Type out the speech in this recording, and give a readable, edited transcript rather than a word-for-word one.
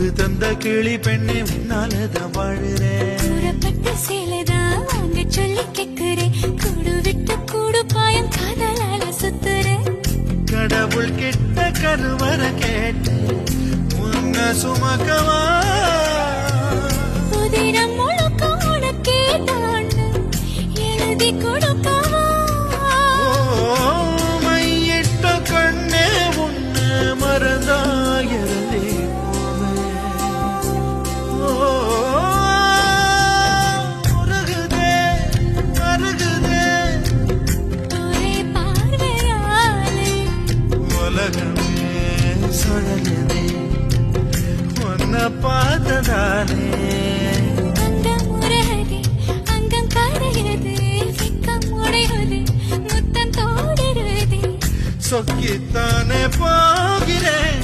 கூடு தந்த கிளி பெண்ணே உன்னாலதான் வாழுறேன். கூறப்பட்ட சேலைதான் வாங்க சொல்லி கேக்குறேன். கூடு விட்டு கூடு பாயம் காதலால சுத்துறேன். கடவுள் கிட்ட கருவற கேட்டு உன்ன சுமக்கவா புதினம் முழுக்க உனக்கே தான் எழுதி கொடுக்கவா. மையிட்ட கண்ணே உன்ன மறந்தாயிரதே மருகுதே ஒரே பார்வையாலே உலகமே சுழலுதே உன்னை பார்த்ததானே. அங்கம் உரையதே அங்கம் கரையதே வெக்கம் உடையதே முத்தம் தோடுறதே. சொக்கித்தானே போகிறேன்